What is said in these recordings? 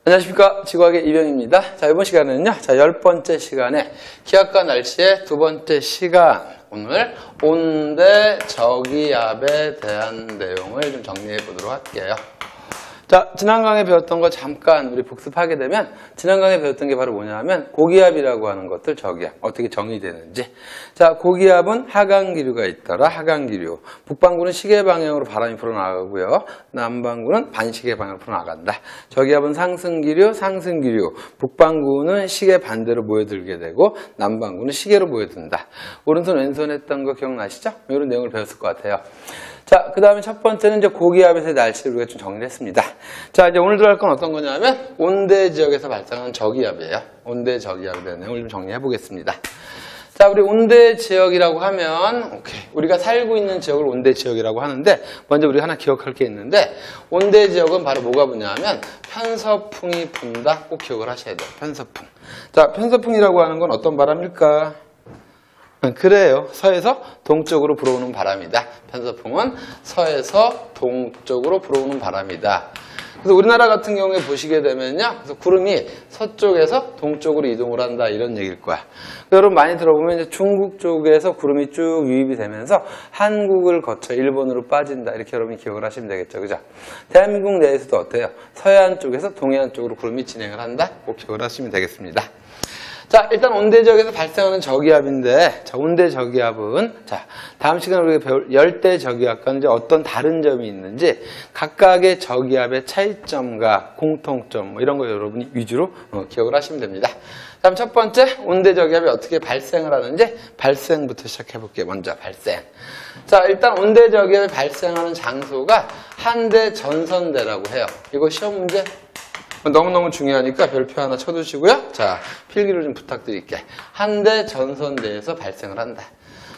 안녕하십니까. 지구학의 이병입니다. 자, 이번 시간에는요. 자, 10번째 시간에 기압과 날씨의 두 번째 시간. 오늘 온대 저기압에 대한 내용을 좀 정리해 보도록 할게요. 자, 지난 강에 배웠던 거 잠깐 우리 복습하게 되면 지난 강에 배웠던 게 바로 뭐냐 하면 고기압이라고 하는 것들, 저기압 어떻게 정의되는지. 자, 고기압은 하강기류가 있더라. 하강기류. 북반구는 시계 방향으로 바람이 불어나가고요. 남반구는 반시계 방향으로 불어나간다. 저기압은 상승기류, 상승기류. 북반구는 시계 반대로 모여들게 되고 남반구는 시계로 모여든다. 오른손 왼손 했던 거 기억나시죠? 이런 내용을 배웠을 것 같아요. 자, 그 다음에 첫 번째는 이제 고기압에서의 날씨를 우리가 좀 정리를 했습니다. 자, 이제 오늘 들어갈 건 어떤 거냐면 온대 지역에서 발생하는 저기압이에요. 온대 저기압에 대한 내용을 좀 정리해 보겠습니다. 자, 우리 온대 지역이라고 하면, 우리가 살고 있는 지역을 온대 지역이라고 하는데, 먼저 우리가 하나 기억할 게 있는데, 온대 지역은 바로 뭐가 부냐면, 편서풍이 분다. 꼭 기억을 하셔야 돼요. 편서풍. 자, 편서풍이라고 하는 건 어떤 바람일까? 그래요. 서에서 동쪽으로 불어오는 바람이다. 편서풍은 서에서 동쪽으로 불어오는 바람이다. 그래서 우리나라 같은 경우에 보시게 되면요. 그래서 구름이 서쪽에서 동쪽으로 이동을 한다. 이런 얘기일 거야. 여러분 많이 들어보면 이제 중국 쪽에서 구름이 쭉 유입이 되면서 한국을 거쳐 일본으로 빠진다. 이렇게 여러분이 기억을 하시면 되겠죠. 그죠? 대한민국 내에서도 어때요? 서해안 쪽에서 동해안 쪽으로 구름이 진행을 한다. 꼭 기억을 하시면 되겠습니다. 자, 일단 온대 지역에서 발생하는 저기압인데, 자, 온대 저기압은, 자, 다음 시간에 우리가 배울 열대 저기압과는 이제 어떤 다른 점이 있는지, 각각의 저기압의 차이점과 공통점, 뭐 이런 거 여러분이 위주로 기억을 하시면 됩니다. 다음 첫 번째, 온대 저기압이 어떻게 발생을 하는지, 발생부터 시작해 볼게요. 먼저, 발생. 자, 일단 온대 저기압이 발생하는 장소가 한대 전선대라고 해요. 이거 시험 문제 너무너무 중요하니까 별표 하나 쳐두시고요. 자, 필기를 좀 부탁드릴게. 한대 전선대에서 발생을 한다.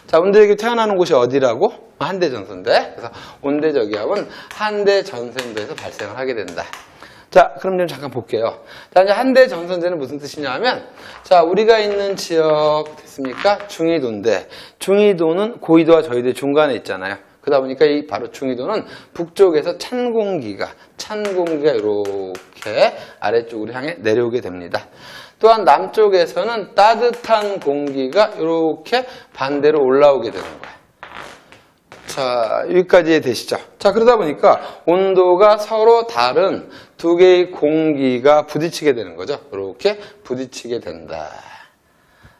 자, 온대역이 태어나는 곳이 어디라고? 한대 전선대. 그래서 온대 저기압은 한대 전선대에서 발생을 하게 된다. 자, 그럼 좀 잠깐 볼게요. 자, 이제 한대 전선대는 무슨 뜻이냐 하면, 자, 우리가 있는 지역 됐습니까? 중위도인데, 중위도는 고위도와 저위도의 중간에 있잖아요. 그러다 보니까 이 바로 중위도는 북쪽에서 찬 공기가 이렇게 아래쪽으로 향해 내려오게 됩니다. 또한 남쪽에서는 따뜻한 공기가 이렇게 반대로 올라오게 되는 거예요. 자, 여기까지 되시죠? 자, 그러다 보니까 온도가 서로 다른 두 개의 공기가 부딪히게 되는 거죠. 이렇게 부딪히게 된다.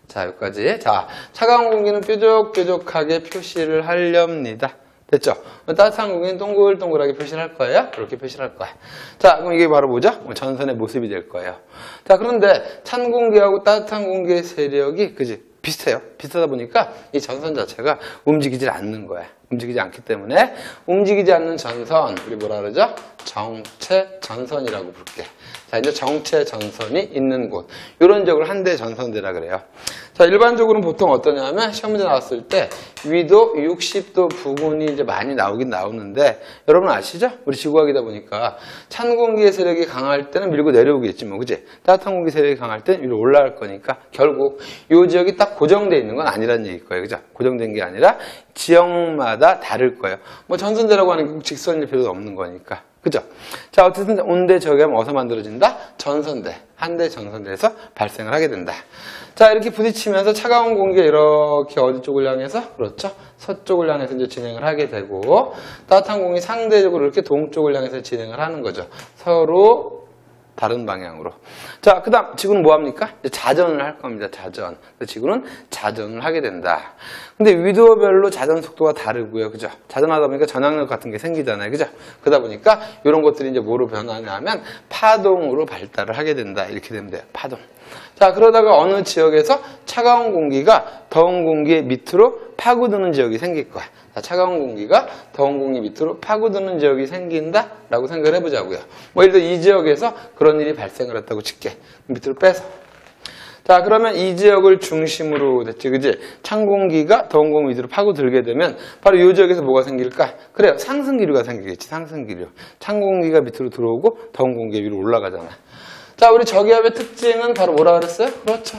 자, 여기까지. 자, 차가운 공기는 뾰족뾰족하게 표시를 하렵니다. 됐죠? 따뜻한 공기는 동글동글하게 표시를 할 거예요. 이렇게 표시를 할 거야. 자, 그럼 이게 바로 뭐죠? 전선의 모습이 될 거예요. 자, 그런데 찬 공기하고 따뜻한 공기의 세력이, 그지? 비슷해요. 비슷하다 보니까 이 전선 자체가 움직이질 않는 거야. 움직이지 않기 때문에 움직이지 않는 전선, 우리 뭐라 그러죠? 정체 전선이라고 부를게. 자, 이제 정체 전선이 있는 곳. 이런 지역을 한대 전선대라 그래요. 자, 일반적으로는 보통 어떠냐면 시험 문제 나왔을 때 위도 60도 부근이 이제 많이 나오긴 나오는데 여러분 아시죠? 우리 지구학이다 보니까 찬 공기의 세력이 강할 때는 밀고 내려오겠지 뭐, 그지? 따뜻한 공기 세력이 강할 때는 위로 올라갈 거니까 결국 이 지역이 딱 고정되어 있는 건 아니라는 얘기일 거예요. 그죠? 고정된 게 아니라 지역마다 다를 거예요. 뭐 전선대라고 하는 게 꼭 직선일 필요도 없는 거니까. 그죠? 자, 어쨌든 온대 저기압은 어디서 만들어진다? 전선대. 한대 전선대에서 발생을 하게 된다. 자, 이렇게 부딪히면서 차가운 공기가 이렇게 어디 쪽을 향해서? 그렇죠? 서쪽을 향해서 이제 진행을 하게 되고, 따뜻한 공기 상대적으로 이렇게 동쪽을 향해서 진행을 하는 거죠. 서로 다른 방향으로. 자, 그 다음 지구는 뭐합니까? 자전을 할 겁니다. 자전. 지구는 자전을 하게 된다. 근데 위도별로 자전 속도가 다르고요. 그죠? 자전하다 보니까 전향력 같은 게 생기잖아요. 그죠? 그러다 보니까 이런 것들이 이제 뭐로 변하냐면 파동으로 발달을 하게 된다. 이렇게 되면 돼요. 파동. 자, 그러다가 어느 지역에서 차가운 공기가 더운 공기의 밑으로 파고드는 지역이 생길 거야. 자, 차가운 공기가 더운 공기 밑으로 파고드는 지역이 생긴다라고 생각을 해보자고요. 뭐 예를 들어 이 지역에서 그런 일이 발생을 했다고 칠게. 밑으로 빼서. 자, 그러면 이 지역을 중심으로 됐지, 그지? 찬 공기가 더운 공기 밑으로 파고들게 되면 바로 이 지역에서 뭐가 생길까? 그래요, 상승기류가 생기겠지, 상승기류. 찬 공기가 밑으로 들어오고 더운 공기 위로 올라가잖아. 자, 우리 저기압의 특징은 바로 뭐라 그랬어요? 그렇죠.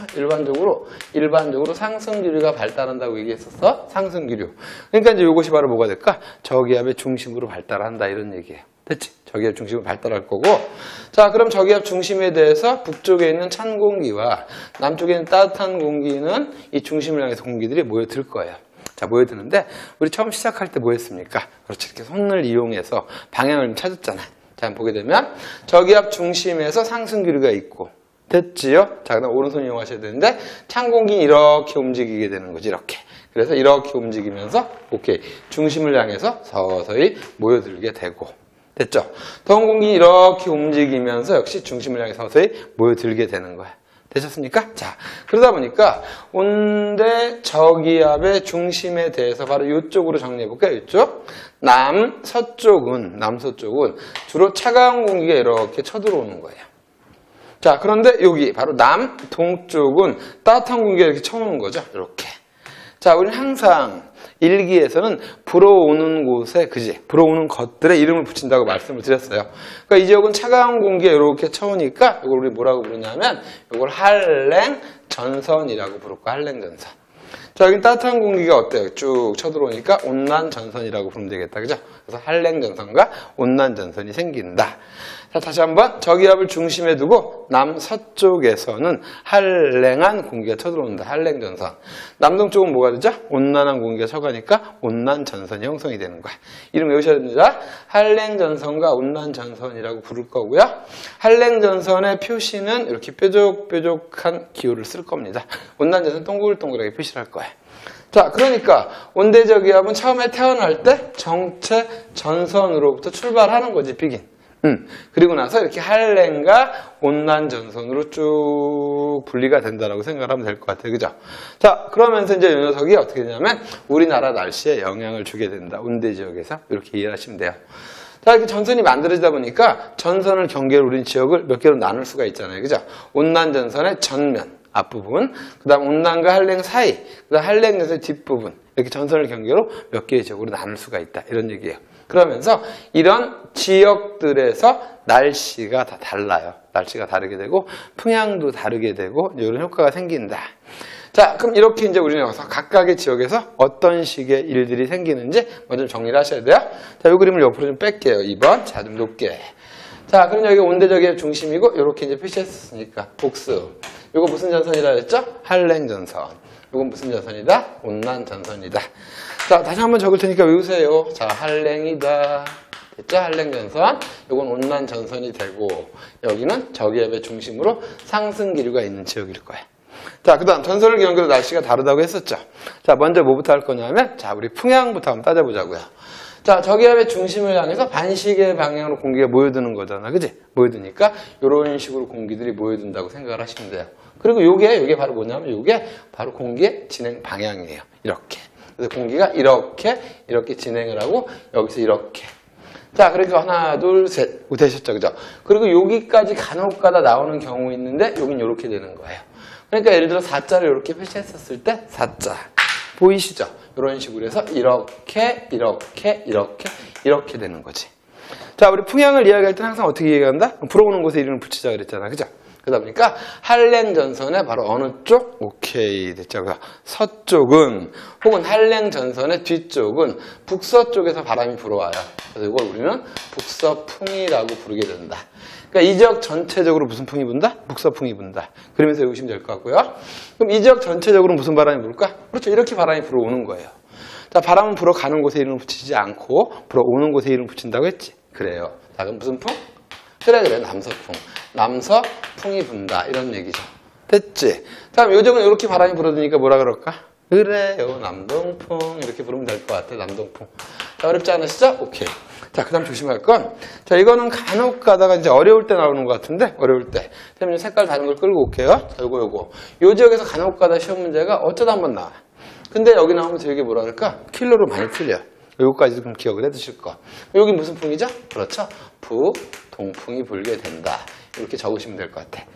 일반적으로 상승기류가 발달한다고 얘기했었어. 상승기류. 그러니까 이제 이것이 바로 뭐가 될까? 저기압의 중심으로 발달한다 이런 얘기예요. 됐지? 저기압 중심을 발달할 거고. 자, 그럼 저기압 중심에 대해서 북쪽에 있는 찬 공기와 남쪽에 있는 따뜻한 공기는 이 중심을 향해서 공기들이 모여들 거예요. 자, 모여드는데 우리 처음 시작할 때 뭐 했습니까? 그렇지, 이렇게 손을 이용해서 방향을 찾았잖아. 자, 보게 되면 저기압 중심에서 상승기류가 있고, 됐지요? 자, 그다음 오른손 이용하셔야 되는데 찬 공기는 이렇게 움직이게 되는 거지, 이렇게. 그래서 이렇게 움직이면서 오케이, 중심을 향해서 서서히 모여들게 되고, 됐죠? 더운 공기는 이렇게 움직이면서 역시 중심을 향해 서서히 모여들게 되는 거야. 되셨습니까? 자, 그러다 보니까 온대 저기압의 중심에 대해서 바로 이쪽으로 정리해 볼까요? 이쪽 남서쪽은 주로 차가운 공기가 이렇게 쳐들어오는 거예요. 자, 그런데 여기 바로 남동쪽은 따뜻한 공기가 이렇게 쳐오는 거죠. 이렇게. 자, 우리는 항상 일기에서는 불어오는 곳에, 불어오는 것들의 이름을 붙인다고 말씀을 드렸어요. 그러니까 이 지역은 차가운 공기가 이렇게 쳐오니까 이걸 우리 뭐라고 부르냐면 이걸 한랭전선이라고 부를 거야. 한랭전선. 자, 여기 따뜻한 공기가 어때요? 쭉 쳐들어오니까 온난전선이라고 부르면 되겠다. 그죠? 그래서 한랭전선과 온난전선이 생긴다. 자, 다시 한번 저기압을 중심에 두고 남서쪽에서는 한랭한 공기가 쳐들어온다. 한랭전선. 남동쪽은 뭐가 되죠? 온난한 공기가 쳐가니까 온난전선이 형성이 되는 거야. 이름 외우셔야 됩니다. 한랭전선과 온난전선이라고 부를 거고요. 한랭전선의 표시는 이렇게 뾰족뾰족한 기호를 쓸 겁니다. 온난전선 동글동글하게 표시를 할 거예요. 자, 그러니까 온대저기압은 처음에 태어날 때 정체 전선으로부터 출발하는 거지, 비긴. 그리고 나서 이렇게 한랭과 온난전선으로 쭉 분리가 된다라고 생각을 하면 될 것 같아요. 그죠? 자, 그러면서 이제 이 녀석이 어떻게 되냐면 우리나라 날씨에 영향을 주게 된다. 온대 지역에서 이렇게 이해를 하시면 돼요. 자, 이렇게 전선이 만들어지다 보니까 전선을 경계로 우린 지역을 몇 개로 나눌 수가 있잖아요. 그죠? 온난전선의 전면, 앞부분, 그 다음 온난과 한랭 사이, 그 다음 한랭전선의 뒷부분, 이렇게 전선을 경계로 몇 개의 지역으로 나눌 수가 있다. 이런 얘기예요. 그러면서 이런 지역들에서 날씨가 다 달라요. 날씨가 다르게 되고 풍향도 다르게 되고 이런 효과가 생긴다. 자, 그럼 이렇게 이제 우리는 여기서 각각의 지역에서 어떤 식의 일들이 생기는지 먼저 정리를 하셔야 돼요. 자, 이 그림을 옆으로 좀 뺄게요. 2번. 자, 좀 높게. 자, 그럼 여기가 온대저기압 중심이고 이렇게 이제 표시했으니까 복수. 이거 무슨 전선이라 했죠? 한랭전선. 이건 무슨 전선이다? 온난전선이다. 자, 다시 한번 적을 테니까 외우세요. 자, 한랭이다. 됐죠? 한랭전선. 이건 온난전선이 되고 여기는 저기압의 중심으로 상승기류가 있는 지역일 거예요. 자, 그 다음 전선을 연결로 날씨가 다르다고 했었죠. 자, 먼저 뭐부터 할 거냐면 자, 우리 풍향부터 한번 따져보자고요. 자, 저기압의 중심을 향해서 반시계 방향으로 공기가 모여드는 거잖아. 그지? 모여드니까 이런 식으로 공기들이 모여든다고 생각을 하시면 돼요. 그리고 요게 바로 뭐냐면 요게 바로 공기의 진행 방향이에요. 이렇게. 그래서 공기가 이렇게 진행을 하고 여기서 이렇게. 자, 그러니까 하나, 둘, 셋. 되셨죠? 그죠? 그리고 여기까지 간혹가다 나오는 경우 있는데 여긴 이렇게 되는 거예요. 그러니까 예를 들어 4자를 이렇게 표시했었을 때 4자. 보이시죠? 이런 식으로 해서 이렇게 되는 거지. 자, 우리 풍향을 이야기할 때는 항상 어떻게 이야기한다? 불어오는 곳에 이름을 붙이자 그랬잖아. 그죠? 그러다 보니까 한랭전선의 바로 어느 쪽? 오케이. 됐죠? 서쪽은 혹은 한랭전선의 뒤쪽은 북서쪽에서 바람이 불어와요. 그래서 이걸 우리는 북서풍이라고 부르게 된다. 그러니까 이 지역 전체적으로 무슨 풍이 분다? 북서풍이 분다. 그러면서 외우시면 될 것 같고요. 그럼 이 지역 전체적으로 무슨 바람이 불까? 그렇죠. 이렇게 바람이 불어오는 거예요. 자, 바람은 불어가는 곳에 이름을 붙이지 않고 불어오는 곳에 이름을 붙인다고 했지. 그래요. 자, 그럼 무슨 풍? 그래. 남서풍. 남서풍이 분다. 이런 얘기죠. 됐지? 다음 요즘은 이렇게 바람이 불어드니까 뭐라 그럴까? 그래요. 남동풍. 이렇게 부르면 될 것 같아. 남동풍. 자, 어렵지 않으시죠? 오케이. 자, 그 다음 조심할 건, 자, 이거는 간혹 가다가 이제 어려울 때 나오는 것 같은데, 어려울 때. 그러면 색깔 다른 걸 끌고 올게요. 자, 요거. 요 지역에서 간혹 가다 시험 문제가 어쩌다 한번 나와. 근데 여기 나오면 되게 뭐라 그럴까? 킬러로 많이 틀려. 요거까지도 그럼 기억을 해 두실 거. 여기 무슨 풍이죠? 그렇죠? 북동풍이 불게 된다. 이렇게 적으시면 될 것 같아.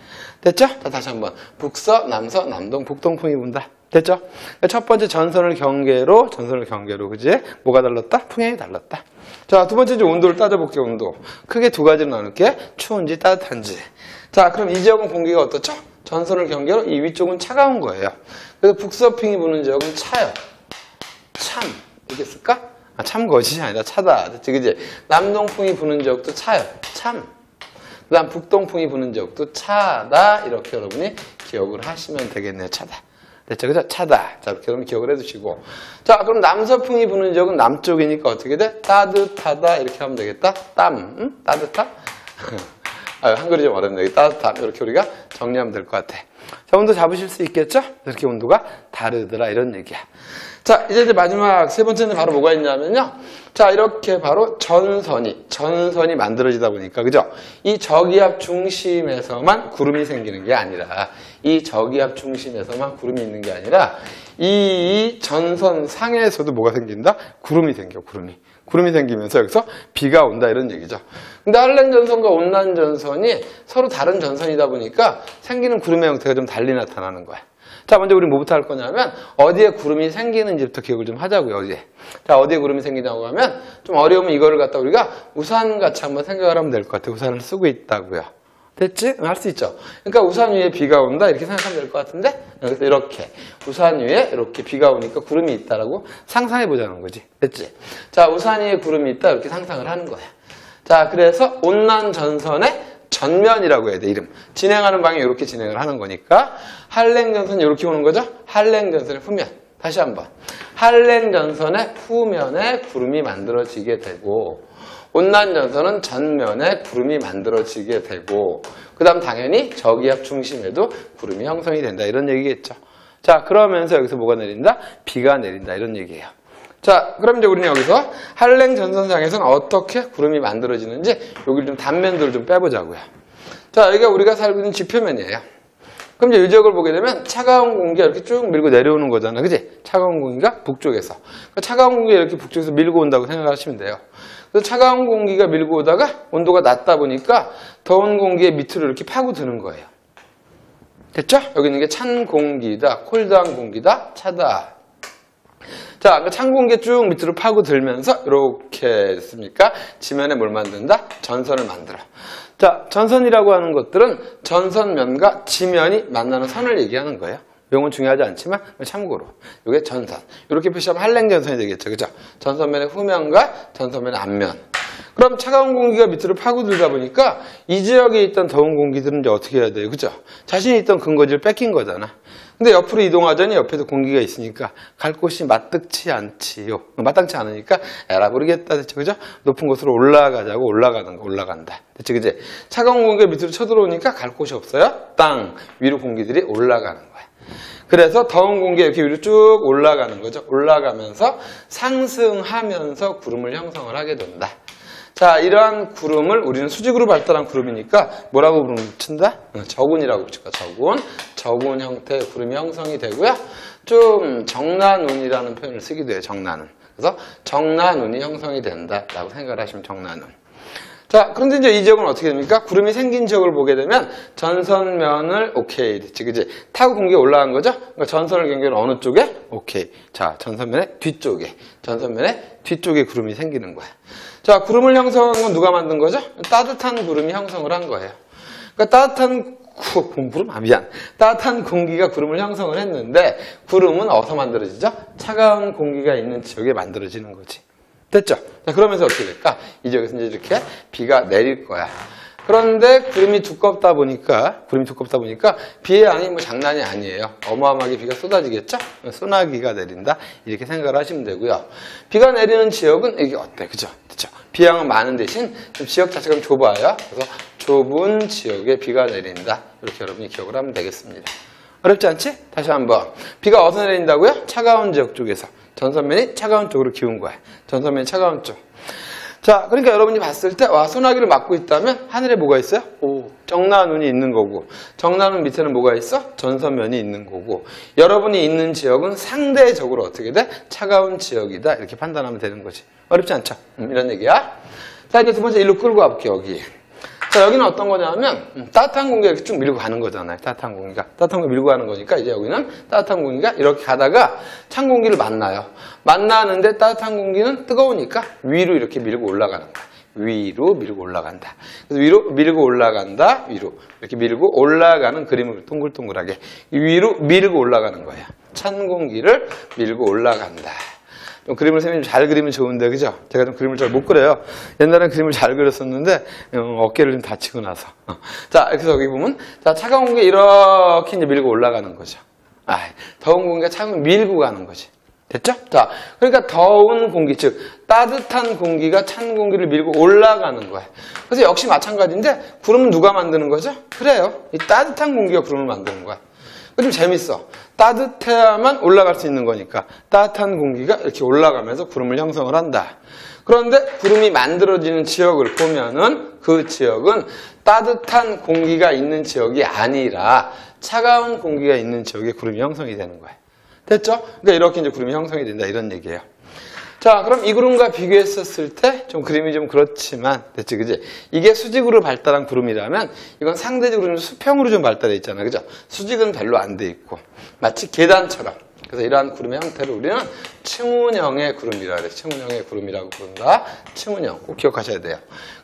됐죠? 자, 다시 한번. 북서, 남서, 남동, 북동풍이 분다. 됐죠? 첫 번째 전선을 경계로, 그지? 뭐가 달랐다? 풍향이 달랐다. 자, 두 번째 이제 온도를 따져볼게요, 온도. 크게 두 가지로 나눌게. 추운지 따뜻한지. 자, 그럼 이 지역은 공기가 어떻죠? 전선을 경계로 이 위쪽은 차가운 거예요. 그래서 북서풍이 부는 지역은 차요. 참. 이게 쓸까? 참 거짓이 아니라 차다. 됐지, 그지? 남동풍이 부는 지역도 차요. 참. 그 다음 북동풍이 부는 지역도 차다. 이렇게 여러분이 기억을 하시면 되겠네요. 차다. 됐죠? 그죠? 차다. 자, 이렇게 여러분 기억을 해두시고. 자, 그럼 남서풍이 부는 지역은 남쪽이니까 어떻게 돼? 따뜻하다. 이렇게 하면 되겠다. 땀. 응? 따뜻하? 한글이 좀 어렵네. 따뜻함. 이렇게 우리가 정리하면 될 것 같아. 자, 온도 잡으실 수 있겠죠? 이렇게 온도가 다르더라. 이런 얘기야. 자, 이제 마지막 세 번째는 바로 뭐가 있냐면요. 자, 이렇게 바로 전선이 만들어지다 보니까, 그죠? 이 저기압 중심에서만 구름이 생기는 게 아니라, 이 저기압 중심에서만 구름이 있는 게 아니라, 이 전선 상에서도 뭐가 생긴다? 구름이 생겨, 구름이. 구름이 생기면서 여기서 비가 온다 이런 얘기죠. 근데 한랭 전선과 온난 전선이 서로 다른 전선이다 보니까 생기는 구름의 형태가 좀 달리 나타나는 거야. 자, 먼저 우리 뭐부터 할 거냐면 어디에 구름이 생기는지부터 기억을 좀 하자고요. 어디에. 자, 어디에 구름이 생기냐고 하면 좀 어려우면 이거를 갖다 우리가 우산같이 한번 생각을 하면 될 것 같아요. 우산을 쓰고 있다고요. 됐지? 할 수 있죠. 그러니까 우산 위에 비가 온다 이렇게 생각하면 될 것 같은데 여기서 이렇게 우산 위에 이렇게 비가 오니까 구름이 있다라고 상상해 보자는 거지. 됐지? 자, 우산 위에 구름이 있다 이렇게 상상을 하는 거야. 자, 그래서 온난 전선의 전면이라고 해야 돼. 이름. 진행하는 방향이 이렇게 진행을 하는 거니까 한랭 전선이 이렇게 오는 거죠. 한랭 전선의 후면. 다시 한번. 한랭 전선의 후면에 구름이 만들어지게 되고 온난 전선은 전면에 구름이 만들어지게 되고 그 다음 당연히 저기압 중심에도 구름이 형성이 된다 이런 얘기겠죠. 자, 그러면서 여기서 뭐가 내린다? 비가 내린다 이런 얘기예요. 자, 그럼 이제 우리는 여기서 한랭 전선상에서는 어떻게 구름이 만들어지는지 여기 좀 단면들을 좀 빼보자고요. 자, 여기가 우리가 살고 있는 지표면이에요. 그럼 이제 이 지역을 보게 되면 차가운 공기가 이렇게 쭉 밀고 내려오는 거잖아. 그지? 차가운 공기가 북쪽에서. 그러니까 차가운 공기가 이렇게 북쪽에서 밀고 온다고 생각하시면 돼요. 그래서 차가운 공기가 밀고 오다가 온도가 낮다 보니까 더운 공기의 밑으로 이렇게 파고드는 거예요. 됐죠? 여기 있는 게 찬 공기다, 콜드한 공기다, 차다. 자, 그러니까 찬 공기 쭉 밑으로 파고들면서 이렇게 됐습니까? 지면에 뭘 만든다? 전선을 만들어. 자, 전선이라고 하는 것들은 전선면과 지면이 만나는 선을 얘기하는 거예요. 용어는 중요하지 않지만 참고로 이게 전선. 이렇게 표시하면 한랭 전선이 되겠죠. 그죠? 전선면의 후면과 전선면의 앞면. 그럼 차가운 공기가 밑으로 파고들다 보니까 이 지역에 있던 더운 공기들은 이제 어떻게 해야 돼요? 그죠? 자신이 있던 근거지를 뺏긴 거잖아. 근데 옆으로 이동하자니 옆에도 공기가 있으니까 갈 곳이 마땅치 않으니까 에라 모르겠다. 됐죠? 그죠? 높은 곳으로 올라가자고 올라간다. 됐죠? 그지? 차가운 공기가 밑으로 쳐들어오니까 갈 곳이 없어요. 땅 위로 공기들이 올라가는 거야. 그래서 더운 공기가 이렇게 위로 쭉 올라가는 거죠. 올라가면서 상승하면서 구름을 형성을 하게 된다. 자, 이러한 구름을 우리는 수직으로 발달한 구름이니까 뭐라고 부른다? 저군이라고 붙일까? 저군 형태의 구름이 형성이 되고요. 좀 정난운이라는 표현을 쓰기도 해요. 정난운. 그래서 정난운이 형성이 된다라고 생각을 하시면 정난운. 자, 그런데 이제 이 지역은 어떻게 됩니까? 구름이 생긴 지역을 보게 되면 전선면을 오케이 됐지, 그지? 타고 공기가 올라간 거죠? 그러니까 전선을 경계는 어느 쪽에? 오케이. 자, 전선면의 뒤쪽에 구름이 생기는 거야. 자, 구름을 형성한 건 누가 만든 거죠? 따뜻한 구름이 형성을 한 거예요. 그러니까 따뜻한 공기가 구름을 형성을 했는데 구름은 어디서 만들어지죠? 차가운 공기가 있는 지역에 만들어지는 거지. 됐죠? 자, 그러면서 어떻게 될까? 이 지역에서 이제 이렇게 비가 내릴 거야. 그런데 구름이 두껍다 보니까 비의 양이 뭐 장난이 아니에요. 어마어마하게 비가 쏟아지겠죠? 소나기가 내린다. 이렇게 생각을 하시면 되고요. 비가 내리는 지역은 이게 어때? 그죠? 비 양은 많은 대신 좀 지역 자체가 좀 좁아요. 그래서 좁은 지역에 비가 내린다. 이렇게 여러분이 기억을 하면 되겠습니다. 어렵지 않지? 다시 한번. 비가 어디서 내린다고요? 차가운 지역 쪽에서. 전선면이 차가운 쪽으로 기운 거야. 전선면이 차가운 쪽. 자, 그러니까 여러분이 봤을 때, 와, 소나기를 맞고 있다면 하늘에 뭐가 있어요? 정난운이 있는 거고, 정난운 밑에는 뭐가 있어? 전선면이 있는 거고, 여러분이 있는 지역은 상대적으로 어떻게 돼? 차가운 지역이다. 이렇게 판단하면 되는 거지. 어렵지 않죠? 이런 얘기야. 자, 이제 두 번째 일로 끌고 와볼게요, 여기. 자, 여기는 어떤 거냐면 따뜻한 공기가 이렇게 쭉 밀고 가는 거잖아요. 따뜻한 공기가 밀고 가는 거니까 이제 여기는 따뜻한 공기가 이렇게 가다가 찬 공기를 만나요. 만나는데 따뜻한 공기는 뜨거우니까 위로 이렇게 밀고 올라가는 거야. 위로 밀고 올라간다. 그래서 위로 밀고 올라간다. 위로 이렇게 밀고 올라가는 그림을 동글동글하게 위로 밀고 올라가는 거야. 찬 공기를 밀고 올라간다. 좀 그림을 선생님이 잘 그리면 좋은데, 그죠? 제가 좀 그림을 잘 못 그려요. 옛날엔 그림을 잘 그렸었는데, 어깨를 좀 다치고 나서. 자, 그래서 여기 보면, 자, 차가운 공기 이렇게 이제 밀고 올라가는 거죠. 더운 공기가 차가운 공기 밀고 가는 거지. 됐죠? 자, 그러니까 더운 공기, 즉, 따뜻한 공기가 찬 공기를 밀고 올라가는 거예요. 그래서 역시 마찬가지인데, 구름은 누가 만드는 거죠? 그래요. 이 따뜻한 공기가 구름을 만드는 거야. 좀 재밌어. 따뜻해야만 올라갈 수 있는 거니까 따뜻한 공기가 이렇게 올라가면서 구름을 형성을 한다. 그런데 구름이 만들어지는 지역을 보면은 그 지역은 따뜻한 공기가 있는 지역이 아니라 차가운 공기가 있는 지역에 구름이 형성이 되는 거예요. 됐죠? 그러니까 이렇게 이제 구름이 형성이 된다 이런 얘기예요. 자, 그럼 이 구름과 비교했었을 때 좀 그림이 좀 그렇지만 됐지, 그지? 이게 수직으로 발달한 구름이라면 이건 상대적으로 좀 수평으로 좀 발달해 있잖아, 그죠? 수직은 별로 안 돼 있고 마치 계단처럼. 그래서 이러한 구름의 형태를 우리는 층운형의 구름이라 그래. 층운형의 구름이라고 부른다. 층운형 꼭 기억하셔야 돼요.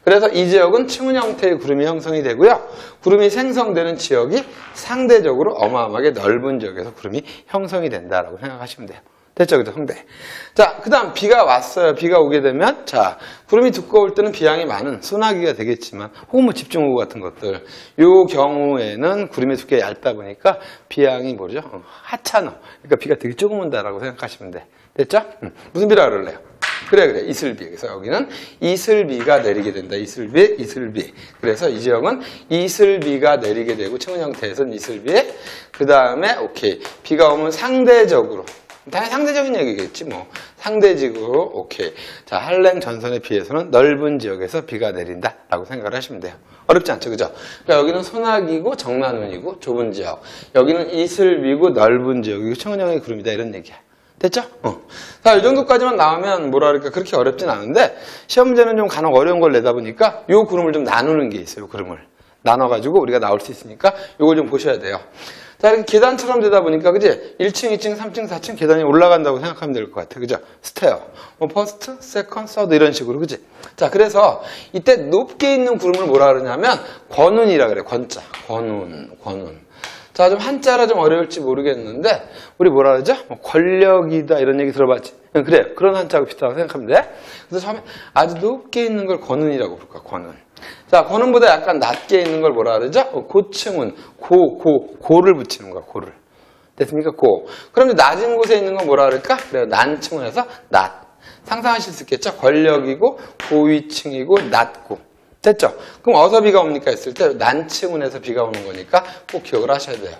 그래서 이 지역은 층운 형태의 구름이 형성이 되고요. 구름이 생성되는 지역이 상대적으로 어마어마하게 넓은 지역에서 구름이 형성이 된다라고 생각하시면 돼요. 됐죠? 그죠? 성대. 자, 그 다음 비가 왔어요. 비가 오게 되면, 자, 구름이 두꺼울 때는 비양이 많은 소나기가 되겠지만, 혹은 뭐 집중호우 같은 것들. 요 경우에는 구름의 두께가 얇다 보니까 비양이 뭐죠? 하찮아. 그러니까 비가 되게 조금 온다라고 생각하시면 돼. 됐죠? 무슨 비라 그럴래요? 그래. 이슬비. 그래서 여기는 이슬비가 내리게 된다. 이슬비. 그래서 이 지역은 이슬비가 내리게 되고, 층운 형태에서는 이슬비. 그 다음에, 오케이. 비가 오면 상대적으로. 당연히 상대적인 얘기겠지 뭐. 상대적으로 오케이. 자, 할렘 전선에 비해서는 넓은 지역에서 비가 내린다 라고 생각을 하시면 돼요. 어렵지 않죠, 그죠? 그러니까 여기는 소나기고 정난운이고 좁은 지역, 여기는 이슬비고 넓은 지역이고 층운형의 구름이다 이런 얘기야. 됐죠? 자, 이 정도까지만 나오면 뭐라 그럴까 그렇게 어렵진 않은데 시험 문제는 좀 간혹 어려운 걸 내다 보니까 요 구름을 좀 나누는 게 있어요. 구름을 나눠가지고 우리가 나올 수 있으니까 요걸 좀 보셔야 돼요. 자, 이렇게 계단처럼 되다 보니까, 그지? 1층, 2층, 3층, 4층 계단이 올라간다고 생각하면 될 것 같아. 그죠? 스테어. 뭐, 퍼스트, 세컨, 서드 이런 식으로. 그지? 자, 그래서 이때 높게 있는 구름을 뭐라 그러냐면, 권운이라 그래. 권자. 권운. 자, 좀 한자라 좀 어려울지 모르겠는데, 우리 뭐라 그러죠? 뭐 권력이다 이런 얘기 들어봤지? 그래. 그런 한자하고 비슷하다고 생각하면 돼. 그래서 처음에 아주 높게 있는 걸 권운이라고 부를까? 권운. 자, 권운보다 약간 낮게 있는 걸 뭐라 그러죠? 고층운, 고를 붙이는 거야, 고를. 됐습니까? 고. 그럼 낮은 곳에 있는 건 뭐라 그럴까? 그래요. 난층운에서 낮. 상상하실 수 있겠죠? 권력이고, 고위층이고, 낮고. 됐죠? 그럼 어디서 비가 옵니까? 했을 때 난층운에서 비가 오는 거니까 꼭 기억을 하셔야 돼요.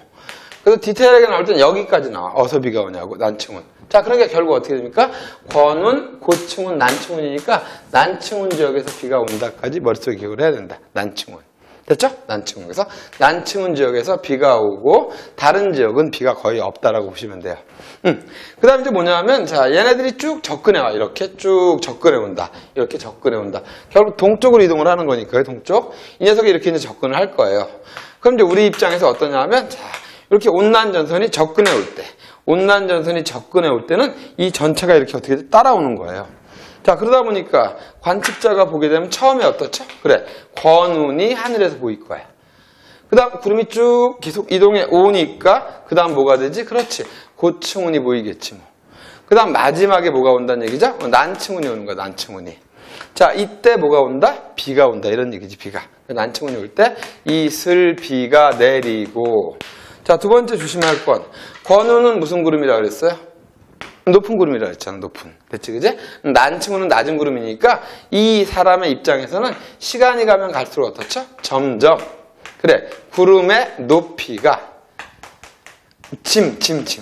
그래서 디테일하게 나올 때는 여기까지 나와. 어디서 비가 오냐고, 난층운. 자, 그러니까 결국 어떻게 됩니까? 권운, 고층운, 난층운이니까 난층운 지역에서 비가 온다까지 머릿속에 기억을 해야 된다. 난층운. 됐죠? 난층운. 그래서 난층운 지역에서 비가 오고 다른 지역은 비가 거의 없다라고 보시면 돼요. 그 다음 이제 뭐냐면 자, 얘네들이 쭉 접근해 와. 이렇게 쭉 접근해 온다. 이렇게 접근해 온다. 결국 동쪽으로 이동을 하는 거니까요. 동쪽. 이 녀석이 이렇게 이제 접근을 할 거예요. 그럼 이제 우리 입장에서 어떠냐면 자, 이렇게 온난전선이 접근해 올 때, 온난전선이 접근해 올 때는 이 전체가 이렇게 어떻게 따라오는 거예요. 자, 그러다 보니까 관측자가 보게 되면 처음에 어떻죠? 그래, 권운이 하늘에서 보일 거야. 그 다음 구름이 쭉 계속 이동해 오니까 그 다음 뭐가 되지? 그렇지, 고층운이 보이겠지 뭐. 그 다음 마지막에 뭐가 온다는 얘기죠? 난층운이 오는 거야, 난층운이. 자, 이때 뭐가 온다? 비가 온다 이런 얘기지, 비가. 난층운이 올 때 이슬비가 내리고. 자, 두 번째 조심해야 할 건 권운은 무슨 구름이라고 그랬어요? 높은 구름이라고 했잖아. 높은. 됐지, 그지? 난층운은 낮은 구름이니까 이 사람의 입장에서는 시간이 가면 갈수록 어떻죠? 점점 그래, 구름의 높이가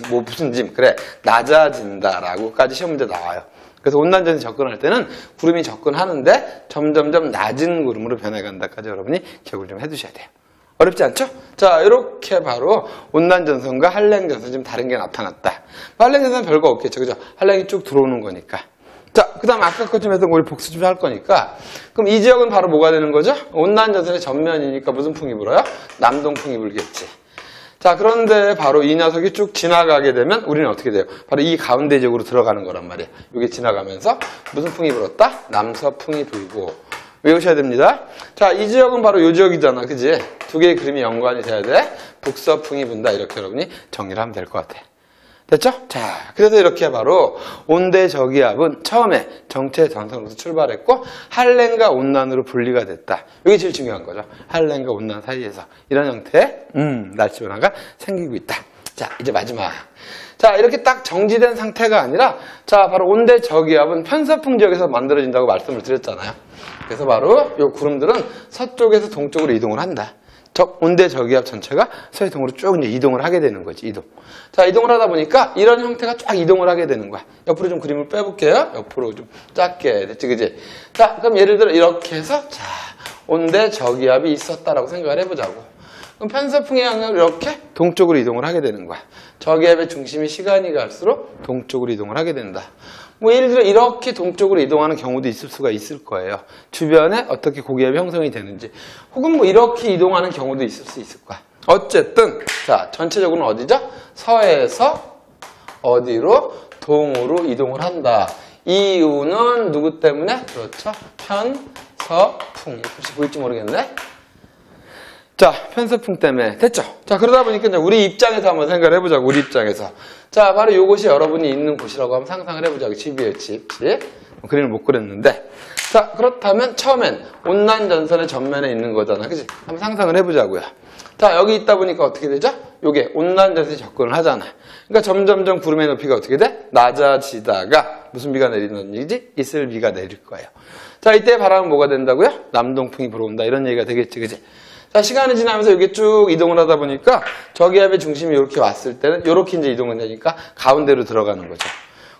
뭐 무슨 짐 그래, 낮아진다라고까지 시험 문제 나와요. 그래서 온난전선이 접근할 때는 구름이 접근하는데 점점점 낮은 구름으로 변해간다까지 여러분이 기억을 좀 해두셔야 돼요. 어렵지 않죠? 자, 이렇게 바로 온난전선과 한랭전선 좀 다른 게 나타났다. 한랭전선은 별거 없겠죠, 그죠? 한랭이 쭉 들어오는 거니까. 자, 그 다음 아까 것 좀 했던 거 우리 복수 좀 할 거니까. 그럼 이 지역은 바로 뭐가 되는 거죠? 온난전선의 전면이니까 무슨 풍이 불어요? 남동풍이 불겠지. 자, 그런데 바로 이 녀석이 쭉 지나가게 되면 우리는 어떻게 돼요? 바로 이 가운데 지역으로 들어가는 거란 말이에요. 이게 지나가면서 무슨 풍이 불었다? 남서풍이 불고. 외우셔야 됩니다. 자, 이 지역은 바로 이 지역이잖아. 그지? 두 개의 그림이 연관이 돼야 돼. 북서풍이 분다. 이렇게 여러분이 정리를 하면 될 것 같아. 됐죠? 자, 그래서 이렇게 바로 온대 저기압은 처음에 정체 전선으로서 출발했고 한랭과 온난으로 분리가 됐다. 이게 제일 중요한 거죠. 한랭과 온난 사이에서 이런 형태의 날씨 변화가 생기고 있다. 자, 이제 마지막. 자, 이렇게 딱 정지된 상태가 아니라 자, 바로 온대 저기압은 편서풍 지역에서 만들어진다고 말씀을 드렸잖아요. 그래서 바로 이 구름들은 서쪽에서 동쪽으로 이동을 한다. 온대 저기압 전체가 서해 동으로 쭉 이제 이동을 하게 되는 거지, 이동. 자, 이동을 하다 보니까 이런 형태가 쫙 이동을 하게 되는 거야. 옆으로 좀 그림을 빼볼게요. 옆으로 좀 작게. 됐지, 그지? 자, 그럼 예를 들어 이렇게 해서, 자, 온대 저기압이 있었다라고 생각을 해보자고. 그럼 편서풍의 영향으로 이렇게 동쪽으로 이동을 하게 되는 거야. 저기압의 중심이 시간이 갈수록 동쪽으로 이동을 하게 된다. 뭐 예를 들어 이렇게 동쪽으로 이동하는 경우도 있을 수가 있을 거예요. 주변에 어떻게 고기압이 형성이 되는지. 혹은 뭐 이렇게 이동하는 경우도 있을 수 있을 거야. 어쨌든 자, 전체적으로는 어디죠? 서에서 어디로? 동으로 이동을 한다. 이 이유는 누구 때문에? 그렇죠. 편서풍. 혹시 보일지 모르겠네. 자, 편서풍 때문에 됐죠? 자, 그러다 보니까 이제 우리 입장에서 한번 생각을 해보자고, 우리 입장에서. 자, 바로 이곳이 여러분이 있는 곳이라고 한번 상상을 해보자고. 집이에요, 집. 그림을 못 그렸는데. 자, 그렇다면 처음엔 온난전선의 전면에 있는 거잖아. 그치? 한번 상상을 해보자고요. 자, 여기 있다 보니까 어떻게 되죠? 요게 온난전선에 접근을 하잖아. 그러니까 점점점 구름의 높이가 어떻게 돼? 낮아지다가 무슨 비가 내리는 얘기지? 이슬비가 내릴 거예요. 자, 이때 바람은 뭐가 된다고요? 남동풍이 불어온다. 이런 얘기가 되겠지, 그치? 자, 시간이 지나면서 이게 쭉 이동을 하다 보니까 저기압의 중심이 이렇게 왔을 때는 이렇게 이제 이동을 되니까 가운데로 들어가는 거죠.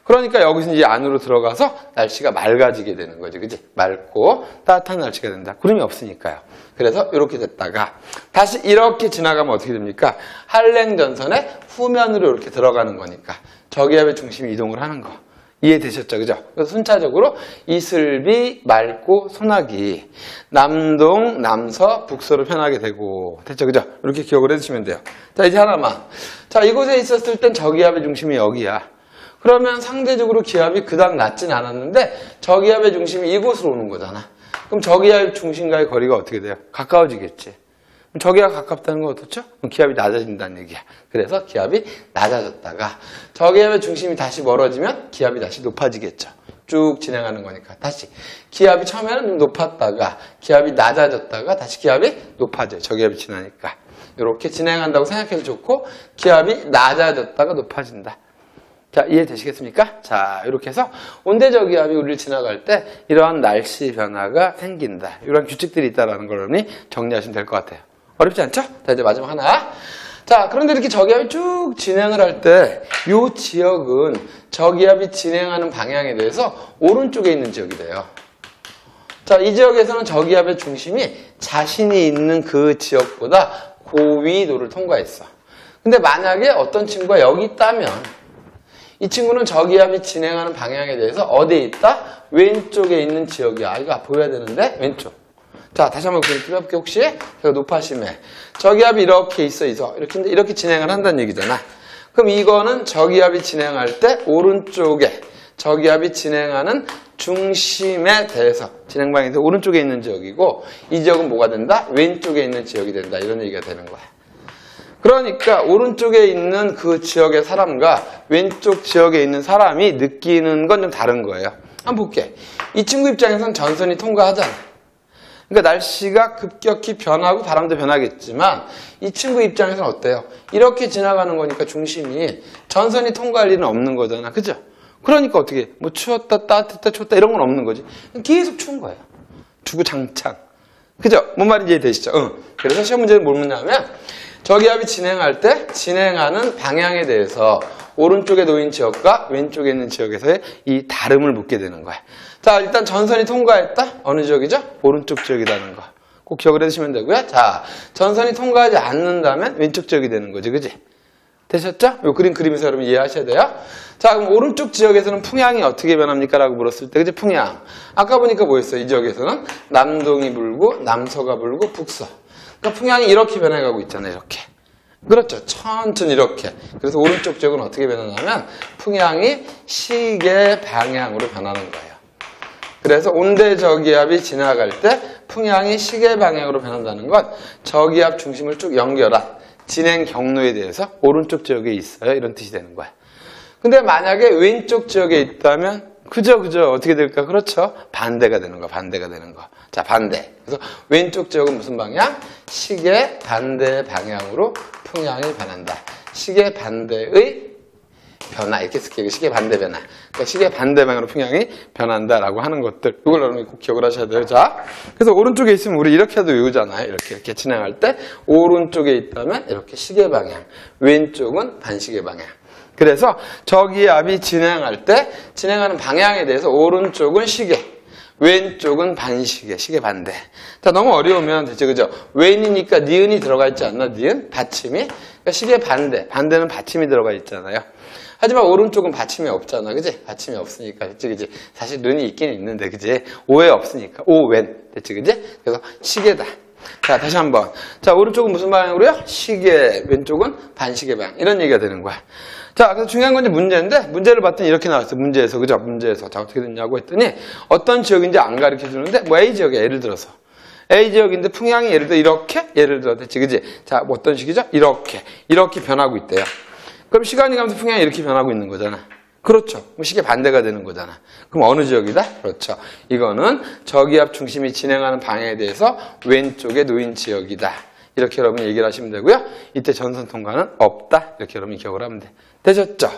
그러니까 여기서 이제 안으로 들어가서 날씨가 맑아지게 되는 거지, 그지? 맑고 따뜻한 날씨가 된다. 구름이 없으니까요. 그래서 이렇게 됐다가 다시 이렇게 지나가면 어떻게 됩니까? 한랭전선의 후면으로 이렇게 들어가는 거니까 저기압의 중심이 이동을 하는 거. 이해되셨죠? 그죠? 그래서 순차적으로 이슬비, 맑고 소나기, 남동, 남서, 북서로 편하게 되고 됐죠? 그죠? 이렇게 기억을 해주시면 돼요. 자, 이제 하나만. 자, 이곳에 있었을 땐 저기압의 중심이 여기야. 그러면 상대적으로 기압이 그닥 낮진 않았는데 저기압의 중심이 이곳으로 오는 거잖아. 그럼 저기압 중심과의 거리가 어떻게 돼요? 가까워지겠지. 저기압 가깝다는 건 어떻죠? 기압이 낮아진다는 얘기야. 그래서 기압이 낮아졌다가 저기압의 중심이 다시 멀어지면 기압이 다시 높아지겠죠. 쭉 진행하는 거니까. 다시 기압이 처음에는 좀 높았다가 기압이 낮아졌다가 다시 기압이 높아져요. 저기압이 지나니까. 이렇게 진행한다고 생각해도 좋고 기압이 낮아졌다가 높아진다. 자, 이해되시겠습니까? 자, 이렇게 해서 온대저기압이 우리를 지나갈 때 이러한 날씨 변화가 생긴다. 이런 규칙들이 있다는 걸 여러분이 정리하시면 될 것 같아요. 어렵지 않죠? 자, 이제 마지막 하나. 자, 그런데 이렇게 저기압이 쭉 진행을 할 때 이 지역은 저기압이 진행하는 방향에 대해서 오른쪽에 있는 지역이 돼요. 자, 이 지역에서는 저기압의 중심이 자신이 있는 그 지역보다 고위도를 통과했어. 근데 만약에 어떤 친구가 여기 있다면 이 친구는 저기압이 진행하는 방향에 대해서 어디에 있다? 왼쪽에 있는 지역이야. 이거 보여야 되는데 왼쪽. 자, 다시 한번 그림 펴볼게. 혹시 제가 높아심에 저기압이 이렇게 있어 이렇게 진행을 한다는 얘기잖아. 그럼 이거는 저기압이 진행할 때 오른쪽에 저기압이 진행하는 중심에 대해서 진행 방향에 대해서 오른쪽에 있는 지역이고 이 지역은 뭐가 된다? 왼쪽에 있는 지역이 된다. 이런 얘기가 되는 거야. 그러니까 오른쪽에 있는 그 지역의 사람과 왼쪽 지역에 있는 사람이 느끼는 건 좀 다른 거예요. 한번 볼게. 이 친구 입장에서는 전선이 통과하잖아. 그러니까 날씨가 급격히 변하고 바람도 변하겠지만 이 친구 입장에서는 어때요? 이렇게 지나가는 거니까 중심이 전선이 통과할 일은 없는 거잖아. 그죠? 그러니까 어떻게 뭐 추웠다 따뜻했다 춥다 이런 건 없는 거지. 계속 추운 거예요. 주구장창. 그죠? 뭔 말인지 이해되시죠? 그래서 시험 문제는 뭘 묻냐면 저기압이 진행할 때 진행하는 방향에 대해서 오른쪽에 놓인 지역과 왼쪽에 있는 지역에서의 이 다름을 묻게 되는 거야. 자, 일단 전선이 통과했다? 어느 지역이죠? 오른쪽 지역이라는 거. 꼭 기억을 해주시면 되고요. 자, 전선이 통과하지 않는다면 왼쪽 지역이 되는 거지, 그지? 되셨죠? 요 그림 그리면서 여러분 이해하셔야 돼요. 자, 그럼 오른쪽 지역에서는 풍향이 어떻게 변합니까? 라고 물었을 때, 그지? 풍향. 아까 보니까 뭐였어요? 이 지역에서는 남동이 불고, 남서가 불고, 북서. 그러니까 풍향이 이렇게 변해가고 있잖아요. 이렇게. 그렇죠. 천천히 이렇게. 그래서 오른쪽 지역은 어떻게 변하냐면 풍향이 시계 방향으로 변하는 거예요. 그래서 온대저기압이 지나갈 때 풍향이 시계 방향으로 변한다는 건 저기압 중심을 쭉 연결한 진행 경로에 대해서 오른쪽 지역에 있어요. 이런 뜻이 되는 거야. 근데 만약에 왼쪽 지역에 있다면 그죠 어떻게 될까? 그렇죠. 반대가 되는 거. 자, 반대. 그래서 왼쪽 지역은 무슨 방향? 시계 반대 방향으로 풍향이 변한다. 시계 반대의 변화 이렇게 쓸게요. 시계 반대 변화. 그러니까 시계 반대 방향으로 풍향이 변한다라고 하는 것들. 이걸 여러분이 꼭 기억을 하셔야 돼요. 자, 그래서 오른쪽에 있으면 우리 이렇게도 외우잖아요. 이렇게 진행할 때 오른쪽에 있다면 이렇게 시계 방향, 왼쪽은 반시계 방향. 그래서 저기압이 진행할 때 진행하는 방향에 대해서 오른쪽은 시계, 왼쪽은 반시계, 시계 반대. 자, 너무 어려우면 되죠, 그죠? 왼이니까 니은이 들어가 있지 않나? 니은? 받침이? 그러니까 시계 반대, 반대는 받침이 들어가 있잖아요. 하지만 오른쪽은 받침이 없잖아, 그지? 받침이 없으니까, 그지? 사실 는이 있긴 있는데, 그지? 오해 없으니까, 오왼, 됐지, 그지? 그래서 시계다. 자, 다시 한번. 자, 오른쪽은 무슨 방향으로요? 시계, 왼쪽은 반시계 방향. 이런 얘기가 되는 거야. 자, 그래서 중요한 건 이제 문제인데, 문제를 봤더니 이렇게 나왔어요. 문제에서, 그죠? 문제에서. 자, 어떻게 됐냐고 했더니, 어떤 지역인지 안 가르쳐 주는데, 뭐 A 지역에 예를 들어서. A 지역인데 풍향이 예를 들어 이렇게, 예를 들어, 됐지, 그지? 자, 뭐 어떤 식이죠? 이렇게 변하고 있대요. 그럼 시간이 가면서 풍향이 이렇게 변하고 있는 거잖아. 그렇죠. 그럼 시계 반대가 되는 거잖아. 그럼 어느 지역이다? 그렇죠. 이거는 저기압 중심이 진행하는 방향에 대해서 왼쪽에 놓인 지역이다. 이렇게 여러분이 얘기를 하시면 되고요. 이때 전선 통과는 없다. 이렇게 여러분이 기억을 하면 돼. 되셨죠?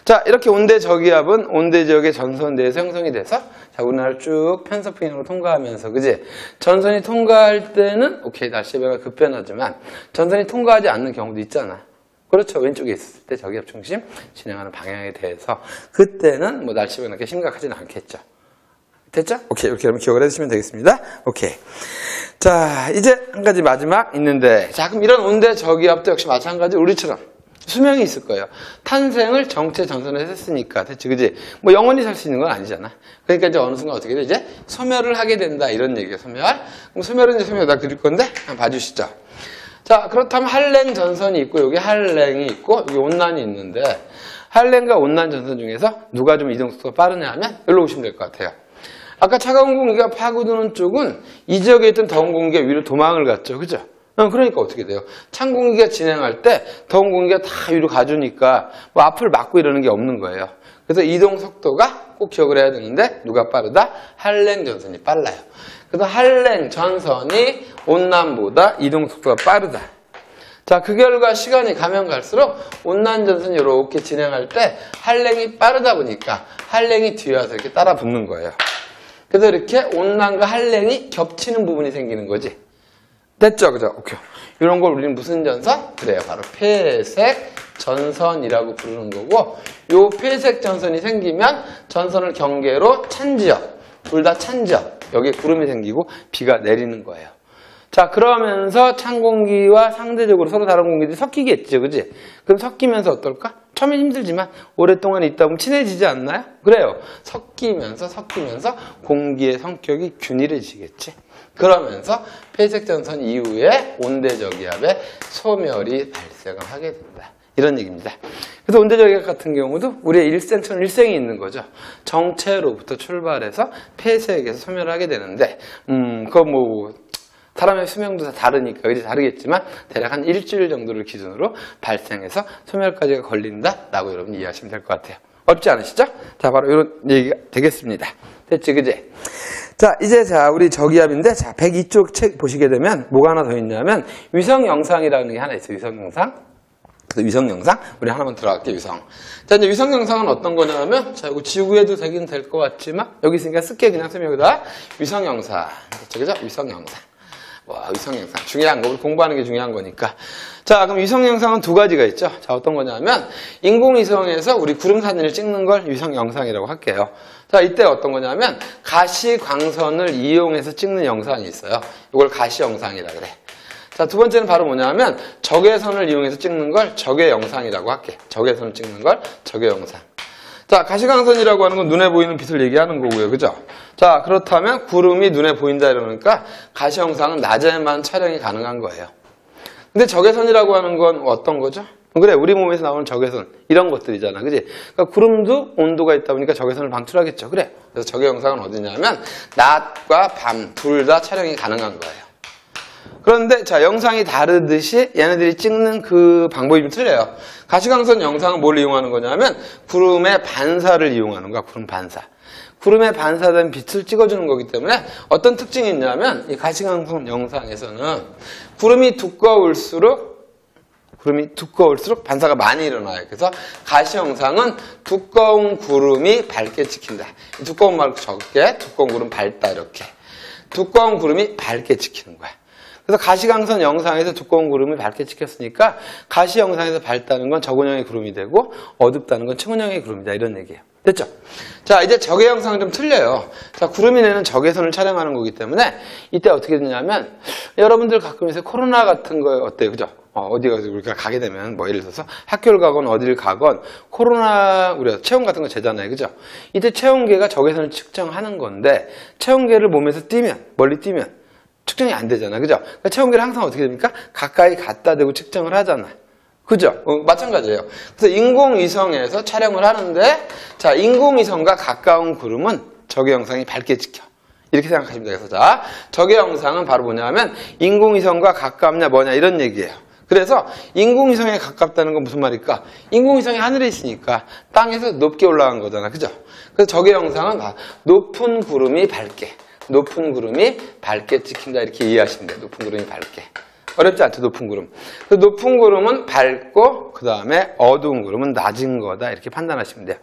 자, 이렇게 온대 저기압은 온대 지역의 전선대에서 형성이 돼서 자, 우리나라를 쭉 편서풍향으로 통과하면서, 그지? 전선이 통과할 때는 오케이, 날씨의 변화가 급변하지만 전선이 통과하지 않는 경우도 있잖아. 그렇죠. 왼쪽에 있을 때 저기압 중심 진행하는 방향에 대해서 그때는 뭐 날씨 변화가 심각하지는 않겠죠. 됐죠? 오케이. 이렇게 여러분 기억을 해주시면 되겠습니다. 오케이. 자, 이제 한 가지 마지막 있는데, 자, 그럼 이런 온대 저기압도 역시 마찬가지 우리처럼 수명이 있을 거예요. 탄생을 정체 전선에서 했으니까. 됐지, 그지? 뭐 영원히 살 수 있는 건 아니잖아. 그러니까 이제 어느 순간 어떻게 돼? 이제 소멸을 하게 된다. 이런 얘기예요, 소멸. 그럼 소멸은 이제 소멸 다 그릴 건데, 한번 봐주시죠. 자, 그렇다면 할랭 전선이 있고, 여기 할랭이 있고, 여기 온난이 있는데, 할랭과 온난 전선 중에서 누가 좀 이동 속도가 빠르냐 하면, 여기로 오시면 될 것 같아요. 아까 차가운 공기가 파고드는 쪽은 이 지역에 있던 더운 공기가 위로 도망을 갔죠. 그죠? 그러니까 어떻게 돼요? 찬 공기가 진행할 때 더운 공기가 다 위로 가주니까 뭐 앞을 막고 이러는 게 없는 거예요. 그래서 이동 속도가 꼭 기억을 해야 되는데 누가 빠르다? 할랭 전선이 빨라요. 그래서 할랭 전선이 온난보다 이동 속도가 빠르다. 자, 그 결과 시간이 가면 갈수록 온난 전선이 이렇게 진행할 때 할랭이 빠르다 보니까 할랭이 뒤에 와서 이렇게 따라 붙는 거예요. 그래서 이렇게 온난과 할랭이 겹치는 부분이 생기는 거지. 됐죠? 그죠? 오케이. 이런 걸 우리는 무슨 전선? 그래요. 바로 폐색 전선이라고 부르는 거고, 요 폐색 전선이 생기면 전선을 경계로 찬 지역, 둘 다 찬 지역, 여기에 구름이 생기고 비가 내리는 거예요. 자, 그러면서 찬 공기와 상대적으로 서로 다른 공기들이 섞이겠죠. 그지? 그럼 섞이면서 어떨까? 처음엔 힘들지만 오랫동안 있다 보면 친해지지 않나요? 그래요. 섞이면서 공기의 성격이 균일해지겠지. 그러면서 폐색전선 이후에 온대저기압의 소멸이 발생을 하게 된다. 이런 얘기입니다. 그래서 온대저기압 같은 경우도 우리의 일생처럼 일생이 있는 거죠. 정체로부터 출발해서 폐색에서 소멸을 하게 되는데, 그거 뭐 사람의 수명도 다 다르니까 이제 다르겠지만 대략 한 일주일 정도를 기준으로 발생해서 소멸까지가 걸린다라고 여러분 이해하시면 될 것 같아요. 어렵지 않으시죠? 자, 바로 이런 얘기가 되겠습니다. 됐지, 그지? 자, 이제 우리 저기압인데, 자, 102쪽 책 보시게 되면 뭐가 하나 더 있냐면 위성 영상이라는 게 하나 있어요. 위성 영상. 그래서 위성 영상 우리 하나만 들어갈게요. 위성. 자, 이제 위성 영상은 어떤 거냐면, 자, 이거 지구에도 되긴 될 것 같지만 여기 있으니까 쓸게 그냥 쓰면 여기다 위성 영상. 그죠? 위성 영상. 와, 위성 영상. 중요한 거. 우리 공부하는 게 중요한 거니까. 자, 그럼 위성 영상은 두 가지가 있죠. 자, 어떤 거냐면, 인공위성에서 우리 구름 사진을 찍는 걸 위성 영상이라고 할게요. 자, 이때 어떤 거냐면, 가시광선을 이용해서 찍는 영상이 있어요. 이걸 가시영상이라 그래. 자, 두 번째는 바로 뭐냐면, 적외선을 이용해서 찍는 걸 적외영상이라고 할게. 적외선을 찍는 걸 적외영상. 자, 가시광선이라고 하는 건 눈에 보이는 빛을 얘기하는 거고요. 그죠? 자, 그렇다면 구름이 눈에 보인다 이러니까 가시영상은 낮에만 촬영이 가능한 거예요. 근데 적외선이라고 하는 건 어떤 거죠? 그래, 우리 몸에서 나오는 적외선 이런 것들이잖아. 그지? 그러니까 구름도 온도가 있다 보니까 적외선을 방출하겠죠. 그래. 그래서 적외영상은 어디냐면 낮과 밤 둘 다 촬영이 가능한 거예요. 그런데 자, 영상이 다르듯이 얘네들이 찍는 그 방법이 좀 틀려요. 가시광선 영상은 뭘 이용하는 거냐면 구름의 반사를 이용하는 거야. 구름 반사. 구름에 반사된 빛을 찍어주는 거기 때문에 어떤 특징이 있냐면 이 가시광선 영상에서는 구름이 두꺼울수록 반사가 많이 일어나요. 그래서 가시 영상은 두꺼운 구름이 밝게 찍힌다. 두꺼운 말고 적게, 두꺼운 구름 밝다 이렇게. 두꺼운 구름이 밝게 찍히는 거야. 그래서 가시광선 영상에서 두꺼운 구름이 밝게 찍혔으니까 가시 영상에서 밝다는 건 적은형의 구름이 되고 어둡다는 건 측은형의 구름이다 이런 얘기예요. 됐죠? 자, 이제 적외 영상은 좀 틀려요. 자, 구름이 내는 적외선을 촬영하는 거기 때문에 이때 어떻게 되냐면 여러분들 가끔 있어요. 코로나 같은 거 어때요? 그죠? 어디 가서 우리가 가게 되면 뭐 예를 들어서 학교를 가건 어디를 가건 코로나 우리가 체온 같은 거 재잖아요. 그죠? 이때 체온계가 적외선을 측정하는 건데 체온계를 몸에서 멀리 뛰면 측정이 안 되잖아. 그죠? 그러니까 체온계를 항상 어떻게 됩니까? 가까이 갖다 대고 측정을 하잖아. 그죠? 마찬가지예요. 그래서 인공위성에서 촬영을 하는데 자, 인공위성과 가까운 구름은 적외 영상이 밝게 찍혀. 이렇게 생각하시면 되겠어. 자, 적외 영상은 바로 뭐냐면 인공위성과 가깝냐 뭐냐 이런 얘기예요. 그래서 인공위성에 가깝다는 건 무슨 말일까? 인공위성이 하늘에 있으니까 땅에서 높게 올라간 거잖아. 그죠? 그래서 적외 영상은 높은 구름이 밝게 찍힌다 이렇게 이해하시면 돼요. 높은 구름이 밝게. 어렵지 않죠, 높은 구름. 높은 구름은 밝고 그 다음에 어두운 구름은 낮은 거다 이렇게 판단하시면 돼요.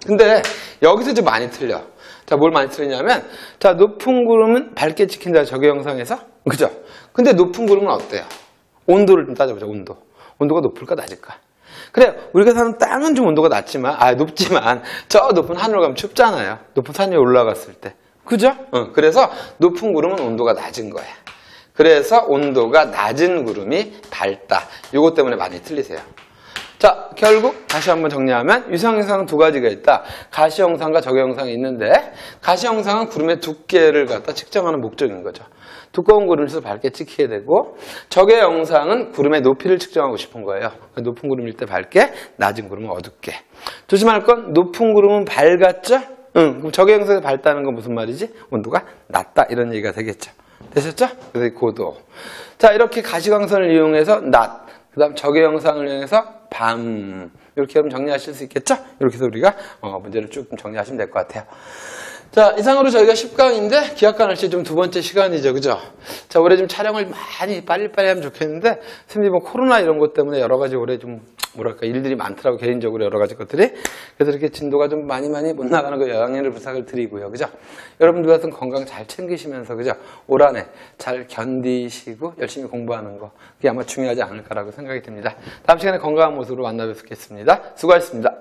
근데 여기서 좀 많이 틀려. 자, 뭘 많이 틀리냐면 자, 높은 구름은 밝게 찍힌다 적외 영상에서. 그죠? 근데 높은 구름은 어때요? 온도를 좀 따져보자. 온도가 높을까 낮을까? 그래요. 우리가 사는 땅은 좀 온도가 높지만 저 높은 하늘 가면 춥잖아요. 높은 산 위에 올라갔을 때. 그죠? 그래서 높은 구름은 온도가 낮은 거야. 그래서 온도가 낮은 구름이 밝다. 이것 때문에 많이 틀리세요. 자, 결국 다시 한번 정리하면 유성영상은 두 가지가 있다. 가시영상과 적외영상이 있는데 가시영상은 구름의 두께를 갖다 측정하는 목적인 거죠. 두꺼운 구름일수록 밝게 찍히게 되고 적외영상은 구름의 높이를 측정하고 싶은 거예요. 높은 구름일 때 밝게, 낮은 구름은 어둡게. 조심할 건 높은 구름은 밝았죠? 그럼 적외영상에서 밝다는 건 무슨 말이지? 온도가 낮다 이런 얘기가 되겠죠. 되셨죠? 그래서 고도. 자, 이렇게 가시광선을 이용해서 낮, 그 다음 적외영상을 이용해서 밤 이렇게 여러분 정리하실 수 있겠죠? 이렇게 해서 우리가 문제를 쭉 정리하시면 될 것 같아요. 자, 이상으로 저희가 10강인데 기하과 날씨 좀 두 번째 시간이죠. 그죠? 자, 올해 좀 촬영을 많이 빨리빨리 하면 좋겠는데 선생님 뭐 코로나 이런 것 때문에 여러 가지 올해 좀 뭐랄까 일들이 많더라고 개인적으로 여러 가지 것들이. 그래서 이렇게 진도가 좀 많이 못 나가는 거 양해를 부탁을 드리고요. 그죠? 여러분들 같은 건강 잘 챙기시면서 그죠? 올 한 해 잘 견디시고 열심히 공부하는 거 그게 아마 중요하지 않을까라고 생각이 듭니다. 다음 시간에 건강한 모습으로 만나 뵙겠습니다. 수고하셨습니다.